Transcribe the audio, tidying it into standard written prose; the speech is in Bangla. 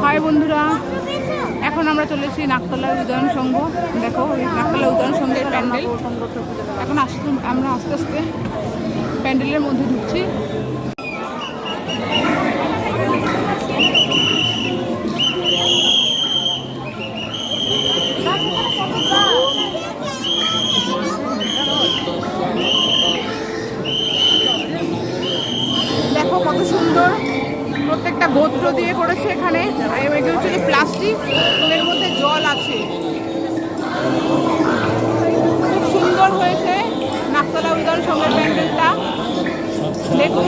হাই বন্ধুরা, এখন আমরা চলে এসেছি নাকতলা উদয়ন সংঘ। দেখো নাকতলা উদয়ন সংঘের প্যান্ডেল। এখন আমরা আস্তে আস্তে প্যান্ডেলের মধ্যে ঢুকছি। দেখো কত সুন্দর, প্রত্যেকটা গোত্র দিয়ে করেছে এখানে। আর এগুলো হচ্ছে যে প্লাস্টিক, এর মধ্যে জল আছে। খুব সুন্দর হয়েছে নাকতলা উদয়ন সংঘের প্যান্ডেলটা, দেখুন।